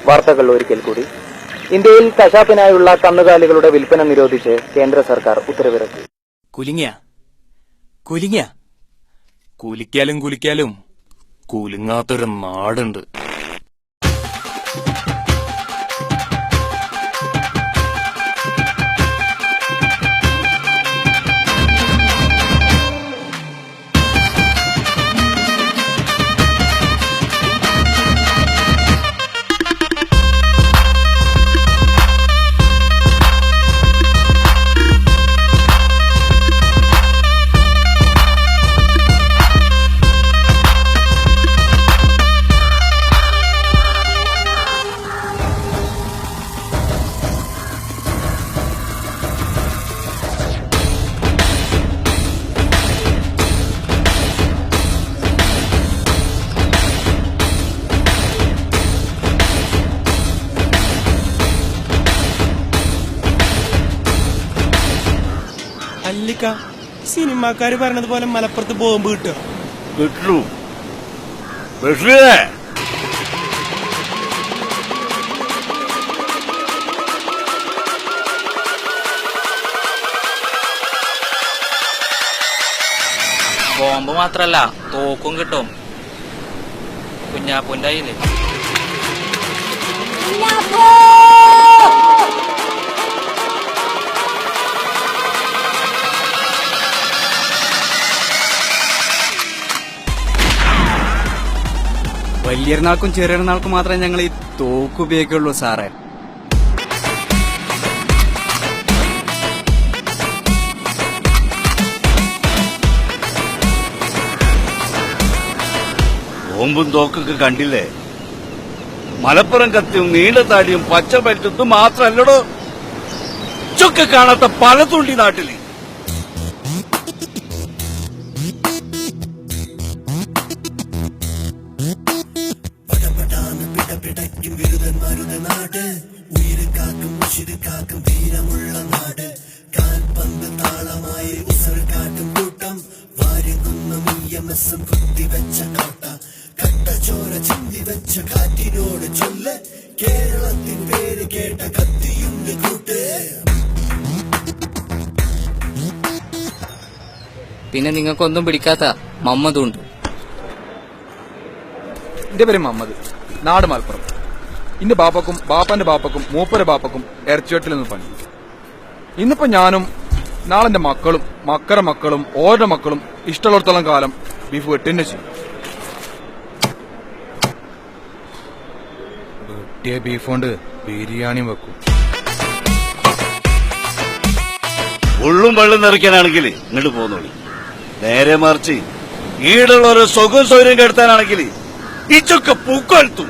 വാർത്തകൾ ഒരിക്കൽ കൂടി. ഇന്ത്യയിൽ കശാപ്പിനായുള്ള കന്നുകാലികളുടെ വിൽപ്പന നിരോധിച്ച് കേന്ദ്ര സർക്കാർ ഉത്തരവിറക്കി. കുലിക്കാലും കുലുങ്ങാത്തൊരു നാടുണ്ട്. അല്ലിക്ക, സിനിമാക്കാര് പറഞ്ഞതുപോലെ മലപ്പുറത്ത് ബോംബ് കിട്ടുക കിട്ടു. ബോംബ് മാത്രല്ല തോക്കും കിട്ടും. കുഞ്ഞാപ്പൂന്റെ കയ്യില്. വലിയൊരുനാൾക്കും ചെറിയൊരുനാൾക്കും മാത്രമേ ഞങ്ങൾ ഈ തോക്ക് ഉപയോഗിക്കുള്ളൂ സാറേ. ബോംബും തോക്കൊക്കെ കണ്ടില്ലേ? മലപ്പുറം കത്തിയും നീണ്ട താടിയും പച്ച പറ്റും മാത്രല്ലടോ, ചൊക്കെ കാണാത്ത പലതുണ്ടി നാട്ടില്. കേരളത്തിൻ പേര് കേട്ട കത്തിയുണ്ട് കൂട്ട്. പിന്നെ നിങ്ങൾക്കൊന്നും പിടിക്കാത്ത മമ്മദുണ്ട്. എന്റെ പേര് മുഹമ്മദ്, നാട് മലപ്പുറം. ഇന്റെ ബാപ്പക്കും ബാപ്പാന്റെ ബാപ്പക്കും മൂപ്പരെ ബാപ്പക്കും ഇറച്ചിവെട്ടിൽ നിന്ന് പണി. ഇന്നിപ്പോ ഞാനും നാളെ എന്റെ മക്കളും മക്കടെ മക്കളും ഓരുടെ മക്കളും ഇഷ്ടമുള്ളിടത്തോളം കാലം ബീഫ് വെട്ടിന്നെ ചെയ്യും. വെട്ടിയ ബീഫ് കൊണ്ട് ബിരിയാണിയും വെക്കും. ഉള്ളും വെള്ളം നിറയ്ക്കാനാണെങ്കിൽ ഇങ്ങോട്ട് പോന്നോളി. നേരെ മറിച്ച് ഈടുള്ള ഒരു സുഖം സൗകര്യം കെടുത്താനാണെങ്കിൽ ഈ ചൊക്കെ പൂക്കൊഴുത്തും.